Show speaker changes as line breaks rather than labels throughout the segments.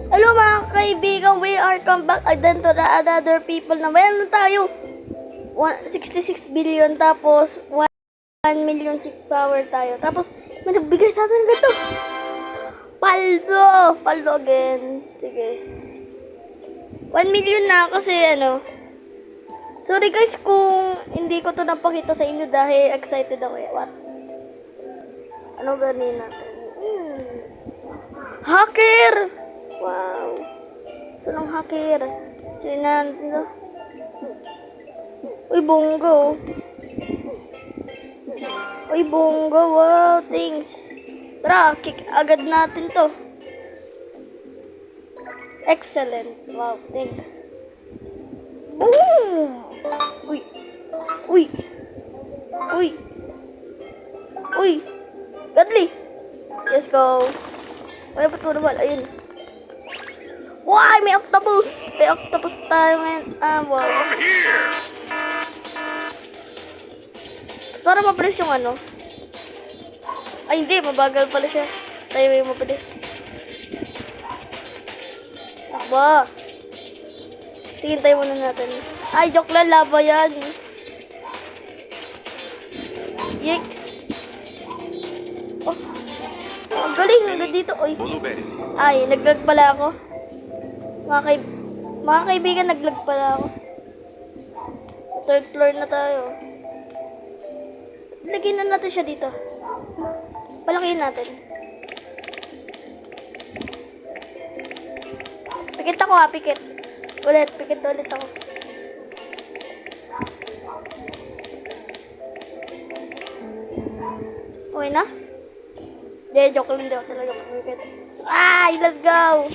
Hello mga kaibigan, we are come back again to the other people na mayroon tayo 66 billion tapos 1 million chick power tayo. Tapos may nagbigay sa atin ganito. Paldo again. Sige. 1 million na kasi ano. Sorry guys kung hindi ko to napakita sa inyo dahil excited ako eh. What? Ano ganin natin? Hacker! Wow. Sunong hacker. Sinan dito. Uy, bongo. Uy, bongo. Wow, thanks. Tara, kick agad natin to. Excellent. Wow, thanks. Boom! Uy. Uy. Uy. Uy. Godly. Let's go. Ay, ba't naman? Ayun. Wow, may octopus. May octopus tayo ngayon. Wow. Para mabilis yung ano. Ay, hindi. Mabagal pala siya. Tayo may mabilis. Takba. Tingin tayo muna natin. Ay, joke lang. Lava yan. Yikes. Oh. Ang galing. Hanggang dito. Oy. Ay, naglag pala ako. Mga kaibigan, naglag pala ako. Third floor na tayo. Lagyan na natin siya dito. Palakihin natin. Pikit ako ha, pikit. Pikit ulit ako. Okay na? Hindi, joke lang daw talaga pikit. Ay, let's go!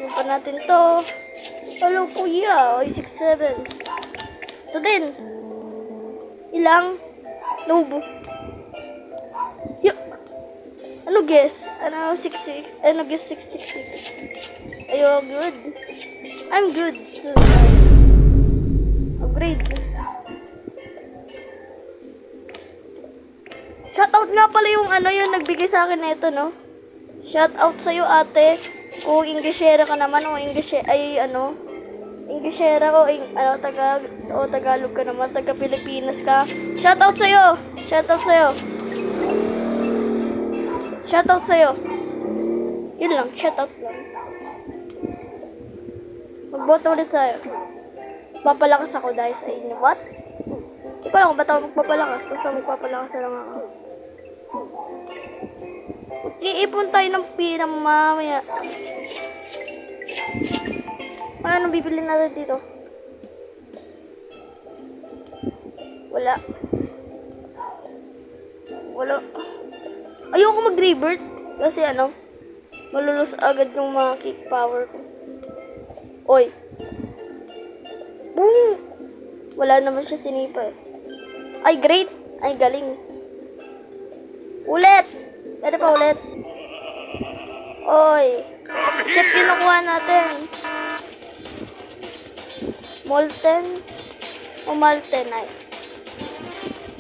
Yung pa natin to. Hello kuya, oy 6-7. Ito din. Ilang? Lobo. Yo. Ano guess? Ano 66? Ano guess 66? Ayo, good. I'm good. Upgrade. Shoutout nga pala yung ano yung nagbigay sa akin nito, no? Shoutout sa'yo ate. Kung Englishera ka naman o Englishera o Tagalog ka naman, taga Pilipinas ka. Shoutout sa'yo. Shoutout sa'yo. Shoutout sa'yo. Yun lang, shoutout lang. Magboto ulit tayo. Papalakas ako dahil sa inyo. What? Hindi ko lang kung ba't ako magpapalakas. Basta magpapalakas na lang ako. Iipon tayo ng pira mamaya. Ano bibili natin dito? Wala. Ayoko mag-rebirth. Kasi ano, malulus agad yung mga kick power ko. Oy. Boom! Wala naman siya sinipa eh. Ay, great! Ay, galing. Ulit! Pwede pa ulit. Oy. Chip yung nakuha natin. Molten. O Maltenite.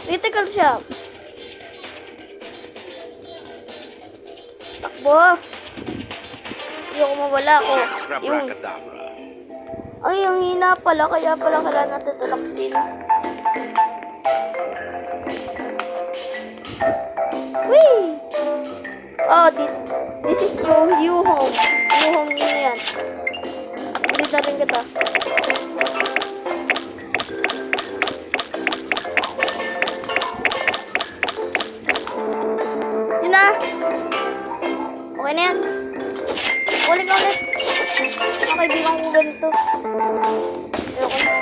Critical shop. Takbo. Ayoko mawala ako. Yung. Ay, ang hina pala. Kaya pala kailangan natin tulaksin. Whee! Oh, this is new home. New home yun na yan. Hindi na rin kita. Yun na. Okay na yan. Ulit. Mga kaibigan ko ganito. Ayoko na.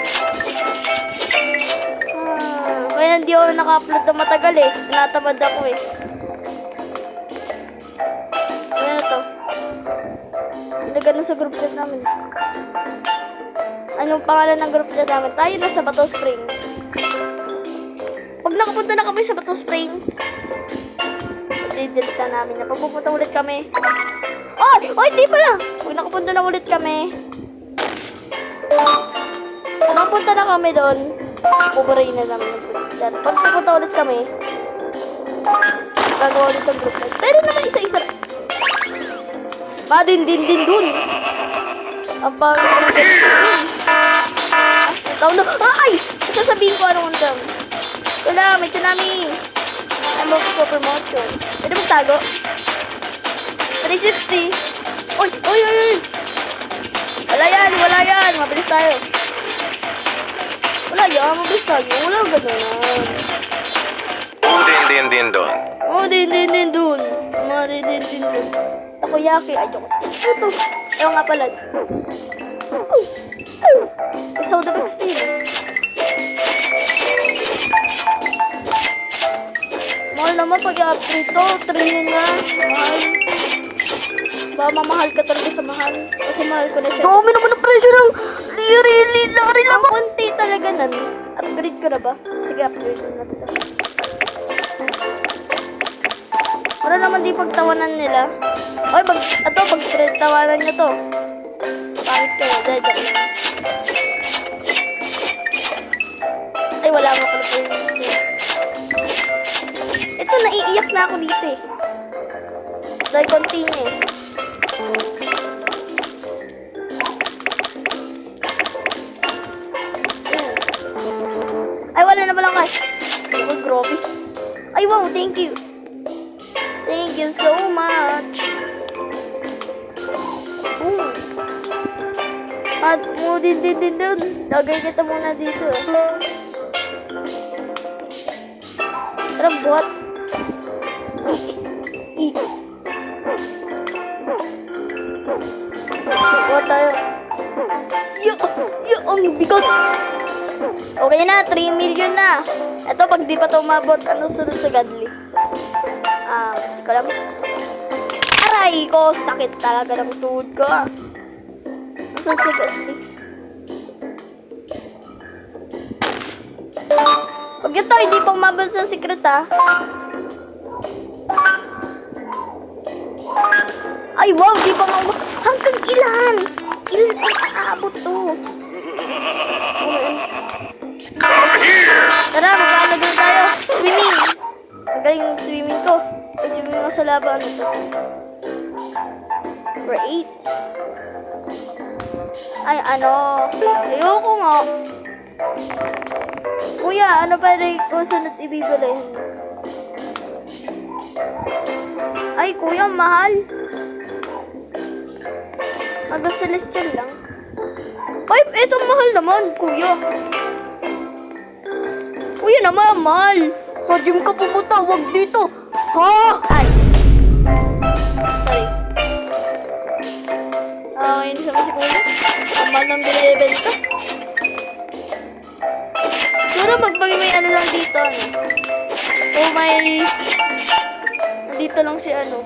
Kaya hindi ako naka-upload na matagal eh. Natamad ako eh. Nagano sa group chat namin. Anong pangalan ng group chat namin? Tayo na sa Bato Spring. Pag nakapunta na kami sa Bato Spring, i-delete na namin na. Pag pupunta ulit kami. Oy, di pala. Pag nakapunta na ulit kami, nakapunta na kami doon, pupuray na namin ng group chat. Pag pupunta ulit kami, gagawa ulit ng group chat. Pero naman isa-isa. Madindin din dun. Ang pangit ng ganito dun. Tawag na, ay! Sasabihin ko anong undang. Wala, may tsunami. I'm looking for promotion. Pwede magtago? 360. Uy, uy, uy, uy. Wala yan, wala yan. Mabilis tayo. Wala yan, mabilis tayo. Wala gano'n.
Din doon.
Oh, din dun. Din dun. Takoyaki. Ay, joke. Ito. Ayaw nga pala. Oh. Isaw the vaccine. Mahal naman pag i-upgrade to. 3 na. Mahal. Baka mamahal ka talaga sa mahal. Kasi mahal ko na siya. Dami naman ang presyo ng lari lang. Ang konti talaga nan. Upgrade ko na ba? Sige, upgrade na natin. Para naman di pagtawanan nila. Oy, pagtawanan niyo to. Pangit kayo. Dahil joke lang. Ay, wala nga pala po yun. Ito, naiiyak na ako dito eh. Dahil continue eh. Ay, wala na palang cash. Oh, grabe. Ay, wow, thank you. Thank you so much. Boom. At mo din. Lagay kita muna dito eh. Tara, buhat. Buhat tayo. Ang bigot. Okay na, 3 million na. Ito, pag di pa ito umabot, ano sunod sa godly? Hindi ko alam. Aray ko, sakit talaga ng tuhod ko. Sunod sa godly. Pag ito, hindi pa umabot sa secret Ay, wow, di pa nga. Hanggang ilan? Ilan ang aabot to? Tara, maglalagay tayo. Swimming. Magaling yung swimming ko. Swimming mo sa laba. Ano to? Number 8. Ay, ano? Ayoko nga. Kuya, ano pa rin kung sunod ibibilhin? Ay, kuya, mahal. Hanggang celestial lang. 5 pesos mahal naman, kuya. Kuya naman, mahal. Sa gym ka pumunta, wag dito. Ha? Ay. Sorry. Hindi naman si kuya. Ang mahal ng binibenta. Siguro may ano lang dito, ano. O may... Dito lang si ano.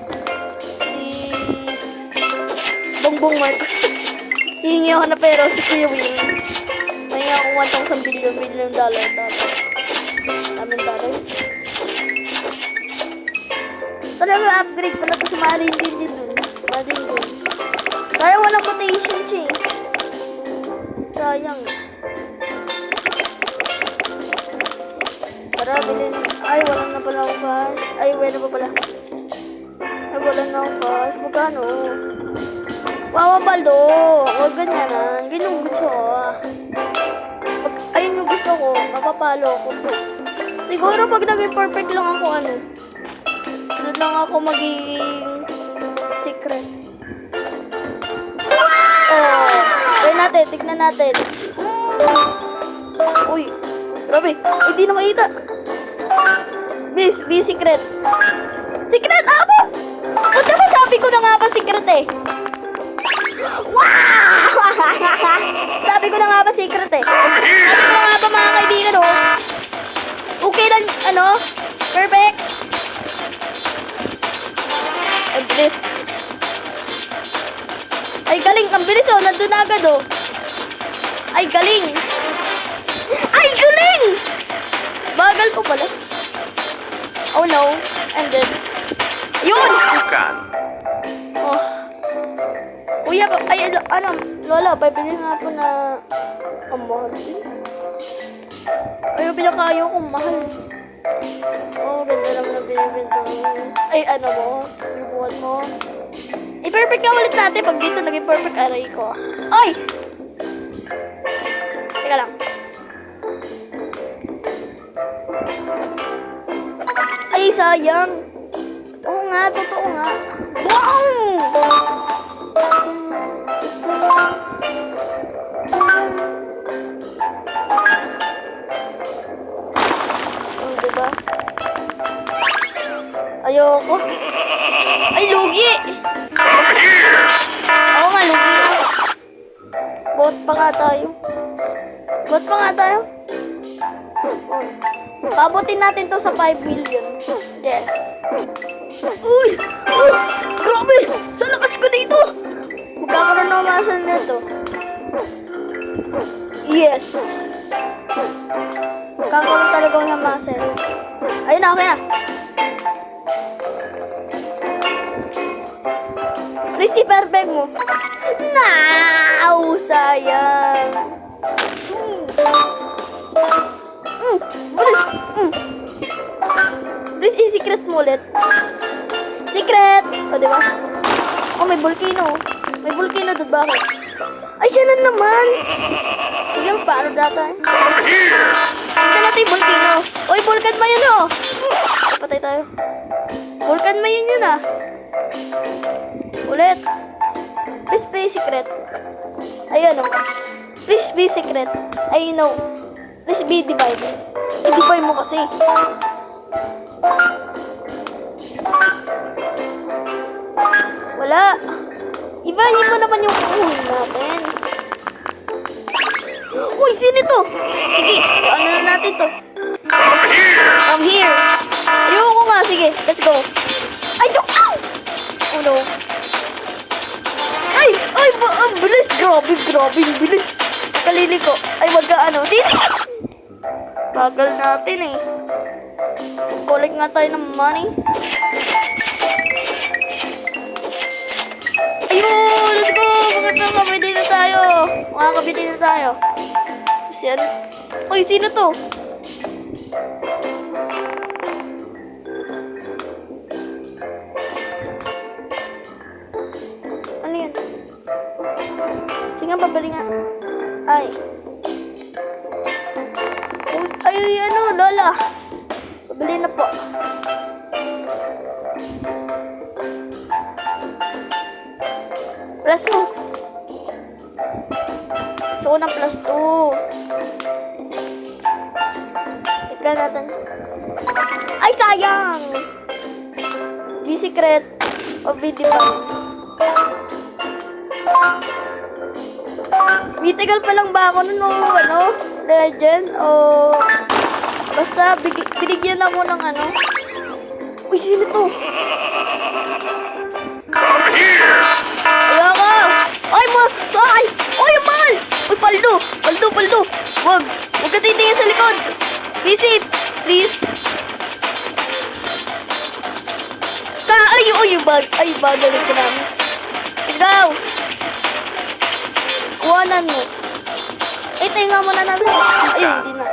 Si... Bongbong Marcos. Hihingi ako na pero si Kuya Will. May ako 1,000 billion dollar. Daming dollar. Talaga upgrade ko na ito sa Marin din dun. Marin dun. Kaya walang mutation siya eh. Sayang. Tara, bilhin. Ay, wala na pala akong cash. Ay, wala pa pala. Ay, wala na akong cash. Magkano? Wawa balo. Huwag ganyanan. Ganyan yung gusto ko. Ayun yung gusto ko. Mapapalo ko. Siguro pag naging perfect lang ako, ano. Doon lang ako magiging secret. Oh. Try natin. Tignan natin. Uy. Grabe. Hindi na makita. Be secret. Secret ako! Ba't naman sabi ko na nga ba secret eh? Wow! Sabi ko na nga ba secret eh? Sabi ko na nga ba mga kaibigan oh? Okay lang, ano? Perfect! Ang bilis. Ay galing, ang bilis oh, nandun na agad oh. Ay galing! Ay galing! Bagal ko pala. Oh no, I'm dead. Yun!
Bukan.
Oh. Kuya, ay, ano, Lola, pabili nga po na ang mahal din. Ay, pinakayo kong mahal. Oh, ganda naman ang binibenta. Ay, ano mo, yung buwan mo. I-perfect nga ulit natin. Pag dito naging perfect, aray ko. Ay! Teka lang. Ay, sayang. Oo nga, totoo nga. Wow! Diba? Ayoko. Ay, lugi! Oo nga, lugi. Bot pa nga tayo. Bot pa nga tayo. Oh. Pabutin natin to sa 5 million. Yes. Uy! Uy! Grabe! Sa lakas ko dito! Magkakaroon na umasan na to. Yes! Magkakaroon talaga ng muscle. Ayun na, okay na. Please, i-perfect mo. Naaw! Sayang! Bilis! Please, i-secret mo ulit. Secret! O, diba? Oh, may volcano. May volcano doon, bakit? Ay, siya na naman! Sige, paano data eh? Tignan natin yung volcano. Oy, volcan ma yun oh! Patay tayo. Volcan ma yun yun ah. Ulit. Please be secret. Ayun oh. Please be secret. I know. Please be divided. I-divide mo kasi. Wala. Ibahin mo naman yung uhuin natin. Uy, sino to? Sige, ano na natin to? Come here. Ayoko nga, sige. Let's go. Ay, do! Ow! Oh no. Ay! Ay! Ang bilis! Grabe, grabe. Bilis. Kalili ko. Ay, wag ka ano. Titik! Bagal natin eh. Collect nga tayo ng money. Ayun! Let's go! Bakit na kabiti na tayo? Makakabiti na tayo. Kasi ano? Uy, sino to? Ano yan? Sige nga, pabali nga. Ay. Ay, ano, Lola. Pabili na po. Plus 2. Gusto ko ng plus 2. Ika natin. Ay, sayang! Be secret o be divine. Mythical pa lang ba ako nun o ano? Legend o... Basta binigyan ako ng ano. Uy, sino to? Ayoko! Ay, ay! Ay, mahal! Uy, paldo! Paldo, paldo! Wag! Huwag ka titingin sa likod! Visit! Please! Ay, uy, bag! Ay, bagalit ko namin. Ikaw! Kuhanan mo. Eh, tinga mo na natin. Ayun, hindi na.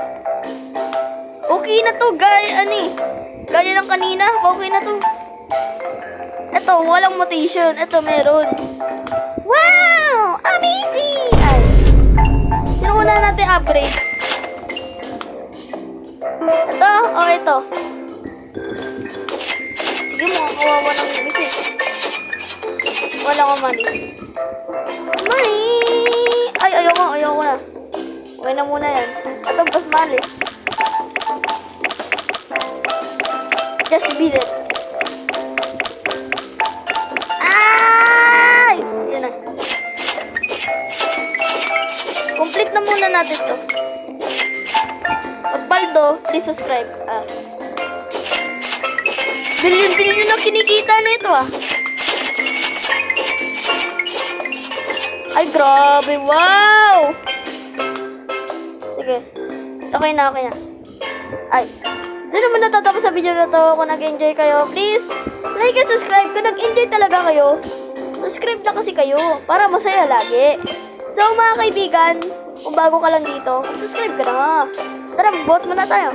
Okay na to, gaya, ano eh. Gaya ng kanina, okay na to. Ito, walang mutation. Ito, meron. Wow! Amazing! Ay. Sino muna natin upgrade? Ito, o ito. Sige mo, kawawa ng visit. Wala ko money. Money! Ay, ayoko na. Okay na muna yan. Ito, mas mahal eh. Just beat it. Ay! Yan na. Complete na muna natin to. Pag baldo, please subscribe. Billion na kinikita na ito ah. Ay, grabe. Wow! Sige. Okay na. Ay. Doon naman natatapos sa video na to. Kung nag-enjoy kayo, please like and subscribe. Kung nag-enjoy talaga kayo, subscribe na kasi kayo para masaya lagi. So, mga kaibigan, kung bago ka lang dito, subscribe ka na. Tara, bot muna tayo.